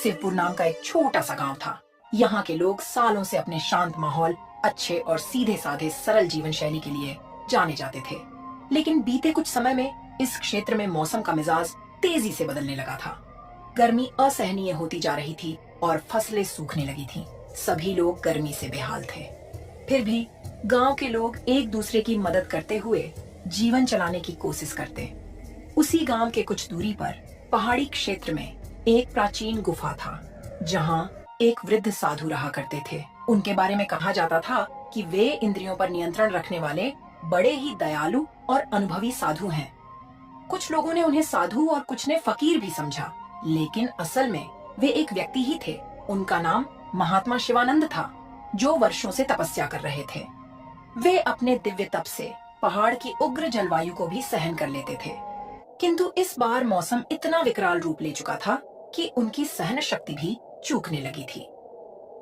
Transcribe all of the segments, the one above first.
शिवपुर नाम का एक छोटा सा गांव था। यहाँ के लोग सालों से अपने शांत माहौल, अच्छे और सीधे साधे सरल जीवन शैली के लिए जाने जाते थे। लेकिन बीते कुछ समय में इस क्षेत्र में मौसम का मिजाज तेजी से बदलने लगा था। गर्मी असहनीय होती जा रही थी और फसलें सूखने लगी थीं। सभी लोग गर्मी से बेहाल थे। फिर भी गांव के लोग एक दूसरे की मदद करते हुए जीवन चलाने की कोशिश करते। उसी गांव के कुछ दूरी पर पहाड़ी क्षेत्र में एक प्राचीन गुफा था, जहां एक वृद्ध साधु रहा करते थे। उनके बारे में कहा जाता था कि वे इंद्रियों पर नियंत्रण रखने वाले बड़े ही दयालु और अनुभवी साधु हैं। कुछ लोगों ने उन्हें साधु और कुछ ने फकीर भी समझा, लेकिन असल में वे एक व्यक्ति ही थे। उनका नाम महात्मा शिवानंद था, जो वर्षों से तपस्या कर रहे थे। वे अपने दिव्य तप से पहाड़ की उग्र जलवायु को भी सहन कर लेते थे। किंतु इस बार मौसम इतना विकराल रूप ले चुका था कि उनकी सहन शक्ति भी चूकने लगी थी।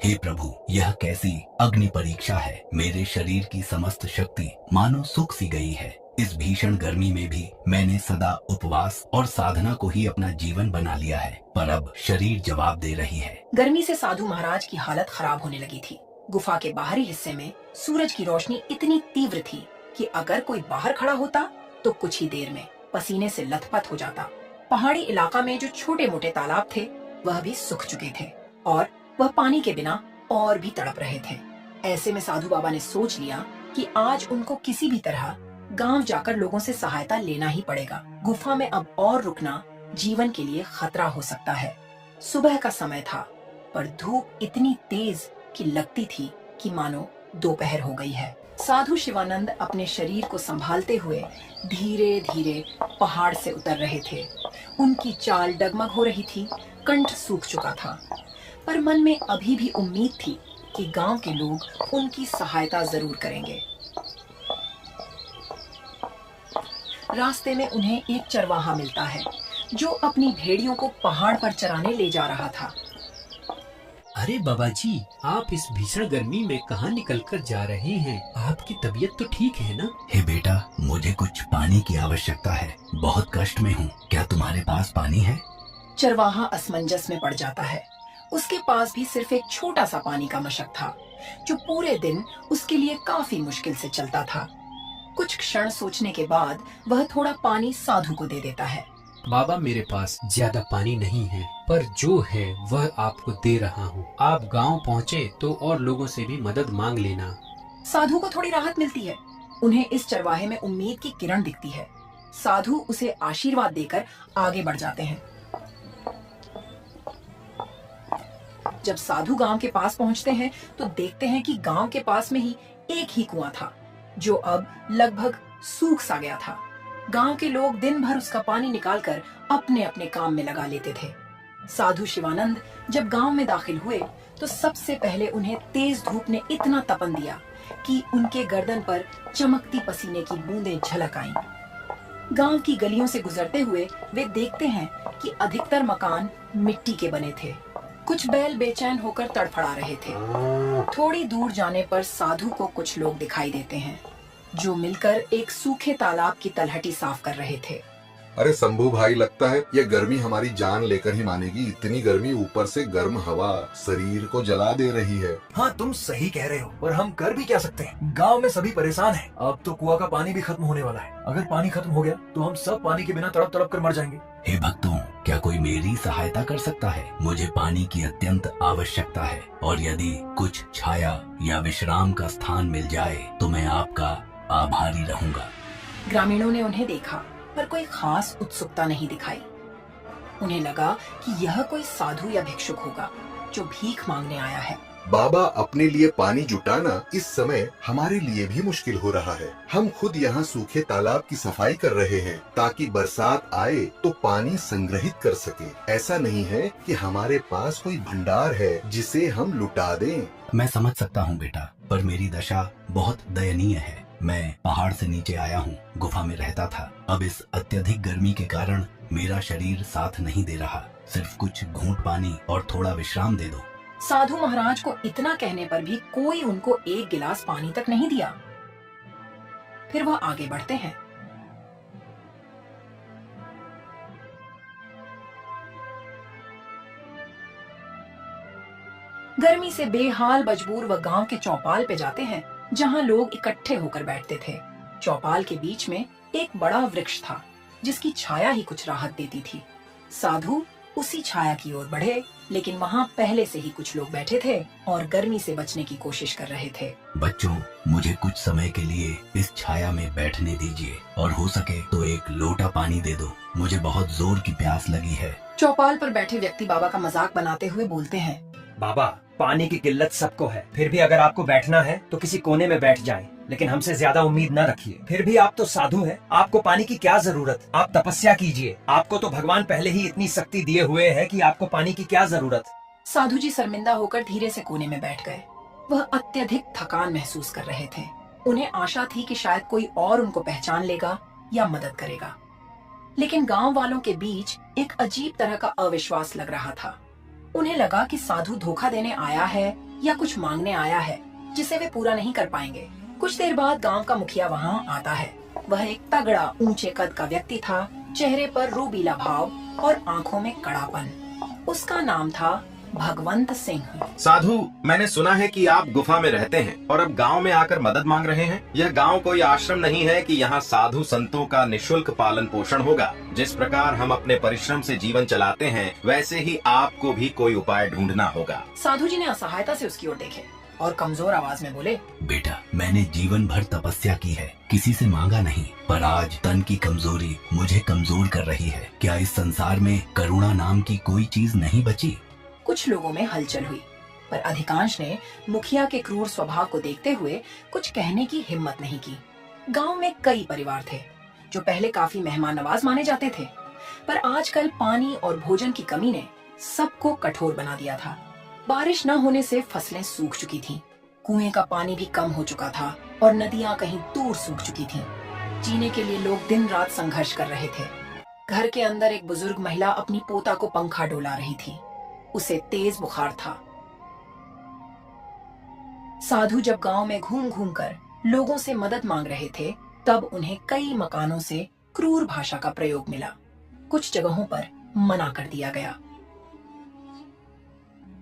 हे प्रभु, यह कैसी अग्नि परीक्षा है। मेरे शरीर की समस्त शक्ति मानो सूख सी गई है। इस भीषण गर्मी में भी मैंने सदा उपवास और साधना को ही अपना जीवन बना लिया है, पर अब शरीर जवाब दे रही है। गर्मी से साधु महाराज की हालत खराब होने लगी थी। गुफा के बाहरी हिस्से में सूरज की रोशनी इतनी तीव्र थी कि अगर कोई बाहर खड़ा होता तो कुछ ही देर में पसीने से लथपथ हो जाता। पहाड़ी इलाका में जो छोटे मोटे तालाब थे वह भी सूख चुके थे और वह पानी के बिना और भी तड़प रहे थे। ऐसे में साधु बाबा ने सोच लिया कि आज उनको किसी भी तरह गांव जाकर लोगों से सहायता लेना ही पड़ेगा। गुफा में अब और रुकना जीवन के लिए खतरा हो सकता है। सुबह का समय था, पर धूप इतनी तेज कि लगती थी कि मानो दोपहर हो गई है। साधु शिवानंद अपने शरीर को संभालते हुए धीरे धीरे पहाड़ से उतर रहे थे। उनकी चाल डगमग हो रही थी, कंठ सूख चुका था, पर मन में अभी भी उम्मीद थी कि गांव के लोग उनकी सहायता जरूर करेंगे। रास्ते में उन्हें एक चरवाहा मिलता है, जो अपनी भेड़ियों को पहाड़ पर चराने ले जा रहा था। अरे बाबा जी, आप इस भीषण गर्मी में कहाँ निकल कर जा रहे हैं? आपकी तबीयत तो ठीक है ना? हे बेटा, मुझे कुछ पानी की आवश्यकता है। बहुत कष्ट में हूँ। क्या तुम्हारे पास पानी है? चरवाहा असमंजस में पड़ जाता है। उसके पास भी सिर्फ एक छोटा सा पानी का मशक था, जो पूरे दिन उसके लिए काफी मुश्किल से चलता था। कुछ क्षण सोचने के बाद वह थोड़ा पानी साधु को दे देता है। बाबा, मेरे पास ज्यादा पानी नहीं है, पर जो है वह आपको दे रहा हूँ। आप गांव पहुँचे तो और लोगों से भी मदद मांग लेना। साधु को थोड़ी राहत मिलती है। उन्हें इस चरवाहे में उम्मीद की किरण दिखती है। साधु उसे आशीर्वाद देकर आगे बढ़ जाते हैं। जब साधु गांव के पास पहुंचते हैं तो देखते हैं कि गांव के पास में ही एक ही कुआं था, जो अब लगभग सूख सा गया था। गांव के लोग दिन भर उसका पानी निकालकर अपने अपने काम में लगा लेते थे। साधु शिवानंद जब गांव में दाखिल हुए तो सबसे पहले उन्हें तेज धूप ने इतना तपन दिया कि उनके गर्दन पर चमकती पसीने की बूंदें झलक आईं। गांव की गलियों से गुजरते हुए वे देखते हैं कि अधिकतर मकान मिट्टी के बने थे। कुछ बैल बेचैन होकर तड़फड़ा रहे थे। थोड़ी दूर जाने पर साधु को कुछ लोग दिखाई देते हैं, जो मिलकर एक सूखे तालाब की तलहटी साफ कर रहे थे। अरे शंभू भाई, लगता है ये गर्मी हमारी जान लेकर ही मानेगी। इतनी गर्मी, ऊपर से गर्म हवा शरीर को जला दे रही है। हाँ, तुम सही कह रहे हो, पर हम कर भी क्या सकते हैं? गांव में सभी परेशान हैं। अब तो कुआं का पानी भी खत्म होने वाला है। अगर पानी खत्म हो गया तो हम सब पानी के बिना तड़प तड़प कर मर जाएंगे। हे भक्तों, क्या कोई मेरी सहायता कर सकता है? मुझे पानी की अत्यंत आवश्यकता है, और यदि कुछ छाया या विश्राम का स्थान मिल जाए तो मैं आपका आभारी रहूंगा। ग्रामीणों ने उन्हें देखा, पर कोई खास उत्सुकता नहीं दिखाई। उन्हें लगा कि यह कोई साधु या भिक्षुक होगा जो भीख मांगने आया है। बाबा, अपने लिए पानी जुटाना इस समय हमारे लिए भी मुश्किल हो रहा है। हम खुद यहाँ सूखे तालाब की सफाई कर रहे हैं ताकि बरसात आए तो पानी संग्रहित कर सके। ऐसा नहीं है कि हमारे पास कोई भंडार है जिसे हम लुटा दें। मैं समझ सकता हूँ बेटा, पर मेरी दशा बहुत दयनीय है। मैं पहाड़ से नीचे आया हूँ, गुफा में रहता था। अब इस अत्यधिक गर्मी के कारण मेरा शरीर साथ नहीं दे रहा। सिर्फ कुछ घूंट पानी और थोड़ा विश्राम दे दो। साधु महाराज को इतना कहने पर भी कोई उनको एक गिलास पानी तक नहीं दिया। फिर वह आगे बढ़ते हैं। गर्मी से बेहाल मजबूर वह गांव के चौपाल पे जाते हैं, जहां लोग इकट्ठे होकर बैठते थे। चौपाल के बीच में एक बड़ा वृक्ष था, जिसकी छाया ही कुछ राहत देती थी। साधु उसी छाया की ओर बढ़े, लेकिन वहाँ पहले से ही कुछ लोग बैठे थे और गर्मी से बचने की कोशिश कर रहे थे। बच्चों, मुझे कुछ समय के लिए इस छाया में बैठने दीजिए और हो सके तो एक लोटा पानी दे दो, मुझे बहुत जोर की प्यास लगी है। चौपाल पर बैठे व्यक्ति बाबा का मजाक बनाते हुए बोलते हैं, बाबा, पानी की किल्लत सबको है, फिर भी अगर आपको बैठना है तो किसी कोने में बैठ जाएं, लेकिन हमसे ज्यादा उम्मीद न रखिए। फिर भी आप तो साधु हैं, आपको पानी की क्या जरूरत? आप तपस्या कीजिए, आपको तो भगवान पहले ही इतनी शक्ति दिए हुए है कि आपको पानी की क्या जरूरत। साधु जी शर्मिंदा होकर धीरे से कोने में बैठ गए। वह अत्यधिक थकान महसूस कर रहे थे। उन्हें आशा थी कि शायद कोई और उनको पहचान लेगा या मदद करेगा, लेकिन गांव वालों के बीच एक अजीब तरह का अविश्वास लग रहा था। उन्हें लगा कि साधु धोखा देने आया है या कुछ मांगने आया है जिसे वे पूरा नहीं कर पाएंगे। कुछ देर बाद गांव का मुखिया वहां आता है। वह एक तगड़ा ऊंचे कद का व्यक्ति था, चेहरे पर रूबीला भाव और आंखों में कड़ापन। उसका नाम था भगवंत सिंह। साधु, मैंने सुना है कि आप गुफा में रहते हैं और अब गांव में आकर मदद मांग रहे हैं। यह गांव कोई आश्रम नहीं है कि यहाँ साधु संतों का निशुल्क पालन पोषण होगा। जिस प्रकार हम अपने परिश्रम से जीवन चलाते हैं, वैसे ही आपको भी कोई उपाय ढूंढना होगा। साधु जी ने असहायता से उसकी ओर देखे और कमजोर आवाज में बोले, बेटा, मैंने जीवन भर तपस्या की है, किसी से मांगा नहीं, पर आज तन की कमजोरी मुझे कमजोर कर रही है। क्या इस संसार में करुणा नाम की कोई चीज नहीं बची? कुछ लोगों में हलचल हुई, पर अधिकांश ने मुखिया के क्रूर स्वभाव को देखते हुए कुछ कहने की हिम्मत नहीं की। गांव में कई परिवार थे जो पहले काफी मेहमान नवाज माने जाते थे, पर आजकल पानी और भोजन की कमी ने सबको कठोर बना दिया था। बारिश न होने से फसलें सूख चुकी थीं, कुएं का पानी भी कम हो चुका था और नदियां कहीं दूर सूख चुकी थीं। जीने के लिए लोग दिन रात संघर्ष कर रहे थे। घर के अंदर एक बुजुर्ग महिला अपनी पोता को पंखा डोला रही थी। उसे तेज बुखार था। साधु जब गांव में घूम घूम कर लोगों से मदद मांग रहे थे, तब उन्हें कई मकानों से क्रूर भाषा का प्रयोग मिला। कुछ जगहों पर मना कर दिया गया,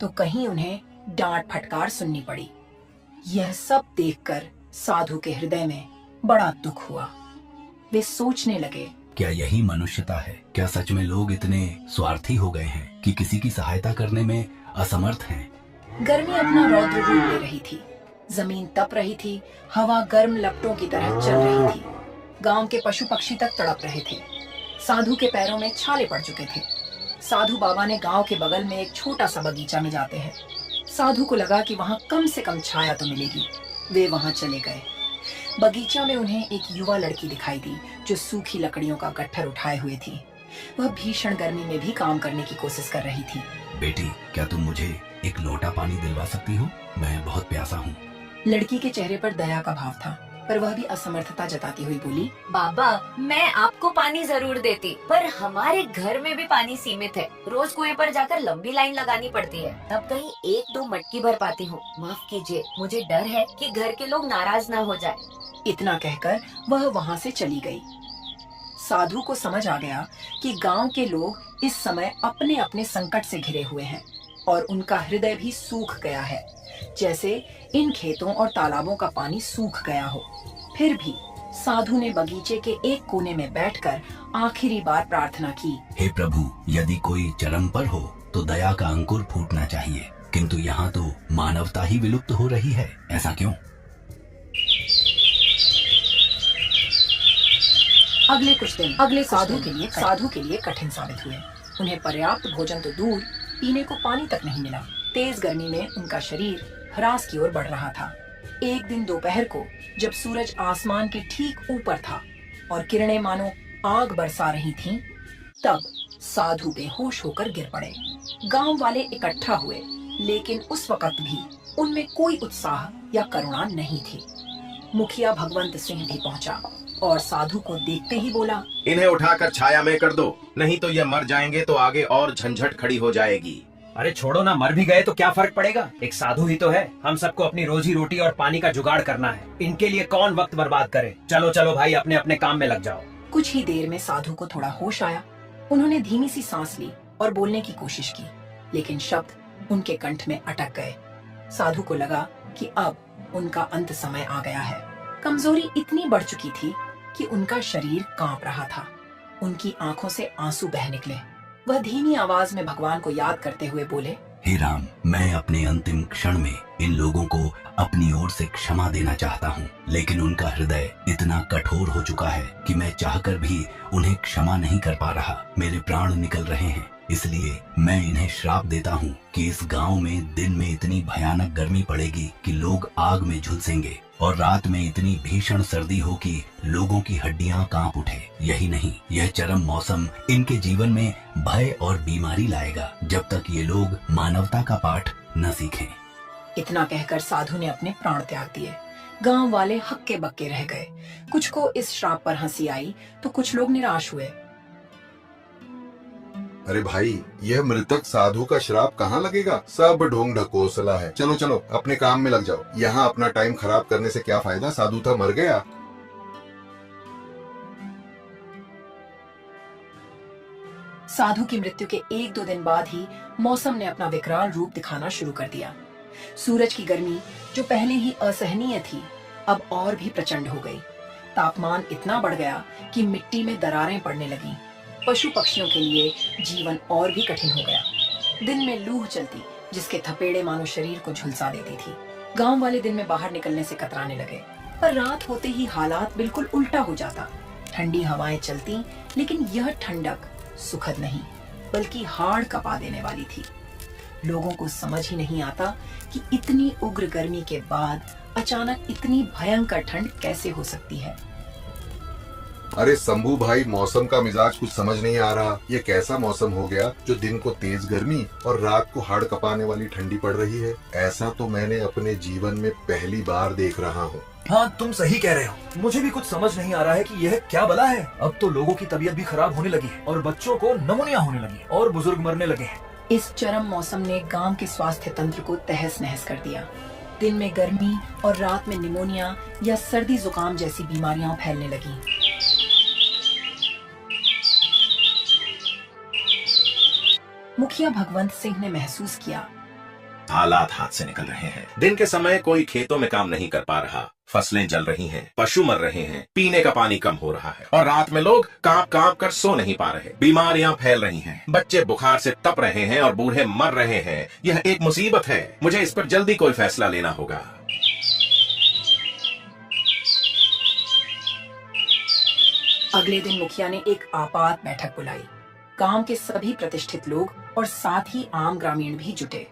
तो कहीं उन्हें डांट फटकार सुननी पड़ी। यह सब देखकर साधु के हृदय में बड़ा दुख हुआ। वे सोचने लगे, क्या यही मनुष्यता है? क्या सच में लोग इतने स्वार्थी हो गए हैं कि किसी की सहायता करने में असमर्थ हैं? गर्मी अपना रौद्र रूप ले रही थी। जमीन तप रही थी, हवा गर्म लपटों की तरह चल रही थी। गांव के पशु पक्षी तक तड़प रहे थे। साधु के पैरों में छाले पड़ चुके थे। साधु बाबा ने गांव के बगल में एक छोटा सा बगीचा में जाते हैं। साधु को लगा कि वहाँ कम से कम छाया तो मिलेगी। वे वहाँ चले गए। बगीचा में उन्हें एक युवा लड़की दिखाई दी जो सूखी लकड़ियों का गट्ठर उठाए हुए थी। वह भीषण गर्मी में भी काम करने की कोशिश कर रही थी। बेटी, क्या तुम मुझे एक लोटा पानी दिलवा सकती हो? मैं बहुत प्यासा हूँ। लड़की के चेहरे पर दया का भाव था, पर वह भी असमर्थता जताती हुई बोली, बाबा, मैं आपको पानी जरूर देती, पर हमारे घर में भी पानी सीमित है। रोज कुएं पर जाकर लंबी लाइन लगानी पड़ती है, तब कहीं 1-2 मटकी भर पाती हूँ। माफ कीजिए, मुझे डर है कि घर के लोग नाराज ना हो जाए। इतना कहकर वह वहाँ से चली गई। साधु को समझ आ गया कि गांव के लोग इस समय अपने अपने संकट से घिरे हुए हैं और उनका हृदय भी सूख गया है, जैसे इन खेतों और तालाबों का पानी सूख गया हो। फिर भी साधु ने बगीचे के एक कोने में बैठकर आखिरी बार प्रार्थना की, हे प्रभु, यदि कोई चरम पर हो तो दया का अंकुर फूटना चाहिए, किंतु यहाँ तो मानवता ही विलुप्त हो रही है। ऐसा क्यों? अगले कुछ दिन साधु के लिए कठिन साबित हुए। उन्हें पर्याप्त भोजन तो दूर, पीने को पानी तक नहीं मिला। तेज गर्मी में उनका शरीर ह्रास की ओर बढ़ रहा था। एक दिन दोपहर को जब सूरज आसमान के ठीक ऊपर था और किरणें मानो आग बरसा रही थीं, तब साधु बेहोश होकर गिर पड़े। गांव वाले इकट्ठा हुए, लेकिन उस वक्त भी उनमें कोई उत्साह या करुणा नहीं थी। मुखिया भगवंत सिंह भी पहुंचा और साधु को देखते ही बोला, इन्हें उठाकर छाया में कर दो, नहीं तो ये मर जाएंगे तो आगे और झंझट खड़ी हो जाएगी। अरे छोड़ो ना, मर भी गए तो क्या फर्क पड़ेगा, एक साधु ही तो है। हम सबको अपनी रोजी रोटी और पानी का जुगाड़ करना है, इनके लिए कौन वक्त बर्बाद करे। चलो चलो भाई, अपने अपने काम में लग जाओ। कुछ ही देर में साधु को थोड़ा होश आया। उन्होंने धीमी सी सांस ली और बोलने की कोशिश की, लेकिन शब्द उनके कंठ में अटक गए। साधु को लगा कि अब उनका अंत समय आ गया है। कमजोरी इतनी बढ़ चुकी थी कि उनका शरीर कांप रहा था। उनकी आंखों से आंसू बह निकले। वह धीमी आवाज में भगवान को याद करते हुए बोले, हे राम, मैं अपने अंतिम क्षण में इन लोगों को अपनी ओर से क्षमा देना चाहता हूँ, लेकिन उनका हृदय इतना कठोर हो चुका है कि मैं चाहकर भी उन्हें क्षमा नहीं कर पा रहा। मेरे प्राण निकल रहे हैं, इसलिए मैं इन्हें श्राप देता हूँ कि इस गांव में दिन में इतनी भयानक गर्मी पड़ेगी कि लोग आग में झुलसेंगे और रात में इतनी भीषण सर्दी हो कि लोगों की हड्डियां कांप उठे। यही नहीं, यह चरम मौसम इनके जीवन में भय और बीमारी लाएगा जब तक ये लोग मानवता का पाठ न सीखें। इतना कहकर साधु ने अपने प्राण त्याग दिए। गांव वाले हक्के बक्के रह गए। कुछ को इस श्राप पर हंसी आई तो कुछ लोग निराश हुए। अरे भाई, यह मृतक साधु का श्राप कहाँ लगेगा? सब ढोंग ढकोसला है। चलो चलो अपने काम में लग जाओ। यहाँ अपना टाइम खराब करने से क्या फायदा? साधु था, मर गया। साधु की मृत्यु के 1-2 दिन बाद ही मौसम ने अपना विकराल रूप दिखाना शुरू कर दिया। सूरज की गर्मी, जो पहले ही असहनीय थी, अब और भी प्रचंड हो गई। तापमान इतना बढ़ गया कि मिट्टी में दरारें पड़ने लगीं। पशु पक्षियों के लिए जीवन और भी कठिन हो गया। दिन में लूह चलती, जिसके थपेड़े मानो शरीर को झुलसा देती थी। गांव वाले दिन में बाहर निकलने से कतराने लगे, पर रात होते ही हालात बिल्कुल उल्टा हो जाता। ठंडी हवाएं चलती, लेकिन यह ठंडक सुखद नहीं बल्कि हाड़ कपा देने वाली थी। लोगों को समझ ही नहीं आता कि इतनी उग्र गर्मी के बाद अचानक इतनी भयंकर ठंड कैसे हो सकती है। अरे शंभू भाई, मौसम का मिजाज कुछ समझ नहीं आ रहा। ये कैसा मौसम हो गया जो दिन को तेज गर्मी और रात को हाड़ कपाने वाली ठंडी पड़ रही है? ऐसा तो मैंने अपने जीवन में पहली बार देख रहा हूँ। हाँ, तुम सही कह रहे हो। मुझे भी कुछ समझ नहीं आ रहा है कि यह क्या बला है। अब तो लोगों की तबीयत भी खराब होने लगी है और बच्चों को नमूनिया होने लगी है और बुजुर्ग मरने लगे हैं। इस चरम मौसम ने गांव के स्वास्थ्य तंत्र को तहस नहस कर दिया। दिन में गर्मी और रात में निमोनिया या सर्दी जुकाम जैसी बीमारियां फैलने लगीं। मुखिया भगवंत सिंह ने महसूस किया, हालात हाथ से निकल रहे हैं। दिन के समय कोई खेतों में काम नहीं कर पा रहा, फसलें जल रही हैं, पशु मर रहे हैं, पीने का पानी कम हो रहा है और रात में लोग कांप कांप कर सो नहीं पा रहे। बीमारियां फैल रही हैं, बच्चे बुखार से तप रहे हैं और बूढ़े मर रहे हैं। यह एक मुसीबत है। मुझे इस पर जल्दी कोई फैसला लेना होगा। अगले दिन मुखिया ने एक आपात बैठक बुलाई। गांव के सभी प्रतिष्ठित लोग और साथ ही आम ग्रामीण भी जुटे।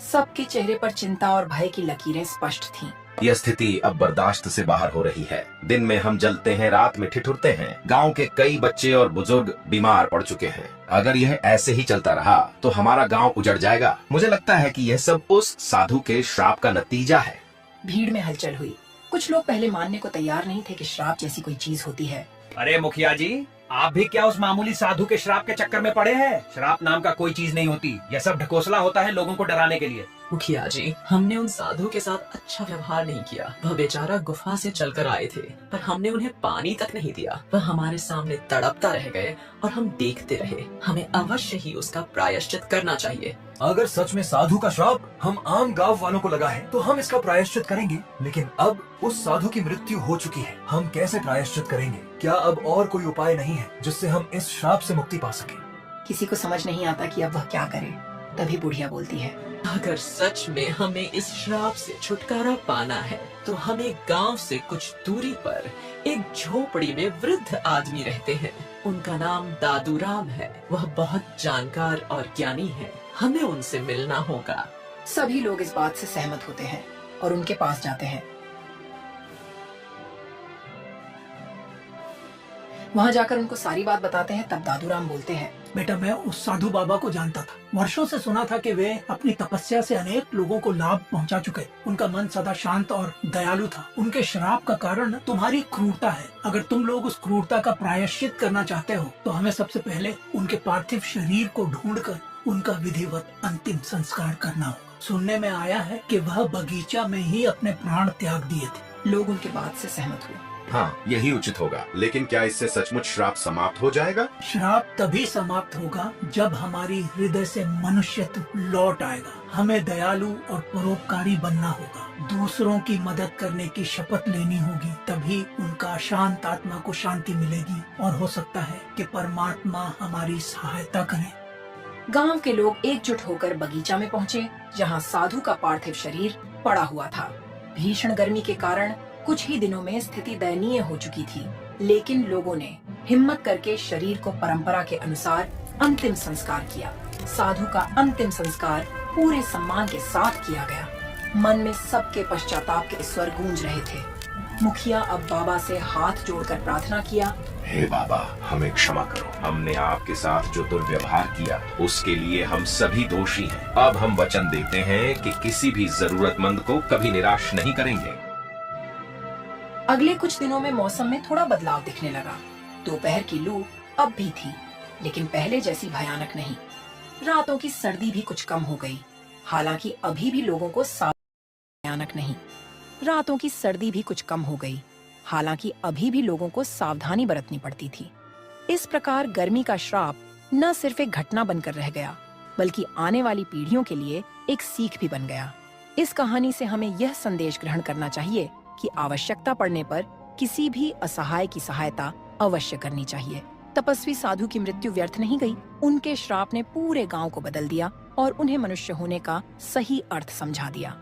सबके चेहरे पर चिंता और भय की लकीरें स्पष्ट थीं। यह स्थिति अब बर्दाश्त से बाहर हो रही है। दिन में हम जलते हैं, रात में ठिठुरते हैं। गांव के कई बच्चे और बुजुर्ग बीमार पड़ चुके हैं। अगर यह ऐसे ही चलता रहा तो हमारा गांव उजड़ जाएगा। मुझे लगता है कि यह सब उस साधु के श्राप का नतीजा है। भीड़ में हलचल हुई। कुछ लोग पहले मानने को तैयार नहीं थे कि श्राप जैसी कोई चीज होती है। अरे मुखिया जी, आप भी क्या उस मामूली साधु के श्राप के चक्कर में पड़े हैं? श्राप नाम का कोई चीज नहीं होती। यह सब ढकोसला होता है लोगों को डराने के लिए। मुखिया जी, हमने उन साधु के साथ अच्छा व्यवहार नहीं किया। वह बेचारा गुफा से चलकर आए थे, पर हमने उन्हें पानी तक नहीं दिया। वह हमारे सामने तड़पता रह गए और हम देखते रहे। हमें अवश्य ही उसका प्रायश्चित करना चाहिए। अगर सच में साधु का श्राप हम आम गांव वालों को लगा है तो हम इसका प्रायश्चित करेंगे, लेकिन अब उस साधु की मृत्यु हो चुकी है। हम कैसे प्रायश्चित करेंगे? क्या अब और कोई उपाय नहीं है जिससे हम इस श्राप से मुक्ति पा सके? किसी को समझ नहीं आता कि अब वह क्या करे। तभी बुढ़िया बोलती है, अगर सच में हमें इस श्राप से छुटकारा पाना है तो हमें गांव से कुछ दूरी पर एक झोपड़ी में वृद्ध आदमी रहते हैं। उनका नाम दादू राम है। वह बहुत जानकार और ज्ञानी है। हमें उनसे मिलना होगा। सभी लोग इस बात से सहमत होते हैं और उनके पास जाते हैं। वहाँ जाकर उनको सारी बात बताते हैं। तब दादूराम बोलते हैं, बेटा, मैं उस साधु बाबा को जानता था। वर्षों से सुना था कि वे अपनी तपस्या से अनेक लोगों को लाभ पहुंचा चुके। उनका मन सदा शांत और दयालु था। उनके श्राप का कारण तुम्हारी क्रूरता है। अगर तुम लोग उस क्रूरता का प्रायश्चित करना चाहते हो तो हमें सबसे पहले उनके पार्थिव शरीर को ढूंढकर उनका विधिवत अंतिम संस्कार करना होगा। सुनने में आया है कि वह बगीचा में ही अपने प्राण त्याग दिए थे। लोग उनके बात से सहमत हुए। हाँ, यही उचित होगा। लेकिन क्या इससे सचमुच श्राप समाप्त हो जाएगा? श्राप तभी समाप्त होगा जब हमारी हृदय से मनुष्यत्व लौट आएगा। हमें दयालु और परोपकारी बनना होगा, दूसरों की मदद करने की शपथ लेनी होगी, तभी उनका शांत आत्मा को शांति मिलेगी और हो सकता है कि परमात्मा हमारी सहायता करे। गांव के लोग एकजुट होकर बगीचा में पहुंचे, जहां साधु का पार्थिव शरीर पड़ा हुआ था। भीषण गर्मी के कारण कुछ ही दिनों में स्थिति दयनीय हो चुकी थी, लेकिन लोगों ने हिम्मत करके शरीर को परंपरा के अनुसार अंतिम संस्कार किया। साधु का अंतिम संस्कार पूरे सम्मान के साथ किया गया। मन में सबके पश्चाताप के स्वर गूंज रहे थे। मुखिया अब बाबा से हाथ जोड़कर प्रार्थना किया, हे बाबा, हमें क्षमा करो। हमने आपके साथ जो दुर्व्यवहार किया उसके लिए हम सभी दोषी हैं। अब हम वचन देते हैं कि किसी भी जरूरतमंद को कभी निराश नहीं करेंगे। अगले कुछ दिनों में मौसम में थोड़ा बदलाव दिखने लगा। दोपहर की लू अब भी थी, लेकिन पहले जैसी भयानक नहीं। रातों की सर्दी भी कुछ कम हो गई, हालांकि अभी भी लोगों को भयानक नहीं। रातों की सर्दी भी कुछ कम हो गई, हालांकि अभी भी लोगों को सावधानी बरतनी पड़ती थी। इस प्रकार गर्मी का श्राप न सिर्फ एक घटना बनकर रह गया, बल्कि आने वाली पीढ़ियों के लिए एक सीख भी बन गया। इस कहानी से हमें यह संदेश ग्रहण करना चाहिए कि आवश्यकता पड़ने पर किसी भी असहाय की सहायता अवश्य करनी चाहिए। तपस्वी साधु की मृत्यु व्यर्थ नहीं गई। उनके श्राप ने पूरे गांव को बदल दिया और उन्हें मनुष्य होने का सही अर्थ समझा दिया।